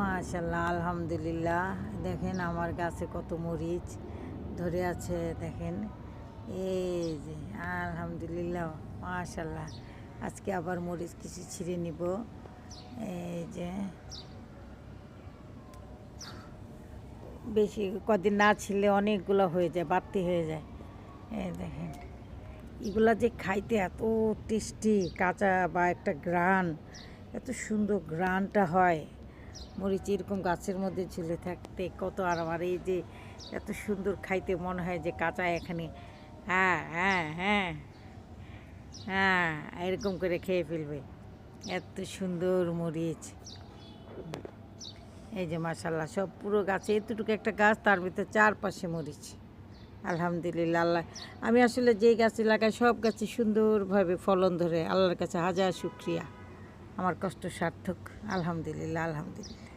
মাশাআল্লাহ, আলহামদুলিল্লাহ। দেখেন আমার গাছে কত মরিচ ধরে আছে, দেখেন এই যে আলহামদুলিল্লাহ মাশাআল্লাহ। আজকে আবার মরিচ কিছু ছিঁড়ে নিব। এই যে বেশি কদিন না ছিঁড়লে অনেকগুলো হয়ে যায়, বাড়তি হয়ে যায়। এই দেখেন এগুলা যে খাইতে এত টেস্টি, কাঁচা বা একটা গ্রান, এত সুন্দর গ্রানটা হয় মরিচ এরকম গাছের মধ্যে ঝুলে থাকতে কত আরাম। আর এই যে এত সুন্দর খাইতে মনে হয় যে কাঁচা এখানে হ্যাঁ হ্যাঁ হ্যাঁ হ্যাঁ এরকম করে খেয়ে ফেলবে, এত সুন্দর মরিচ। এই যে মাশাআল্লাহ সব পুরো গাছে এতটুকু একটা গাছ, তার ভিতরে চারপাশে মরিচ। আলহামদুলিল্লাহ আল্লাহ, আমি আসলে যেই গাছে লাগাই সব গাছে সুন্দরভাবে ফলন ধরে, আল্লাহর কাছে হাজার শুকরিয়া। আমার কষ্ট সার্থক। আলহামদুলিল্লাহ আলহামদুলিল্লাহ।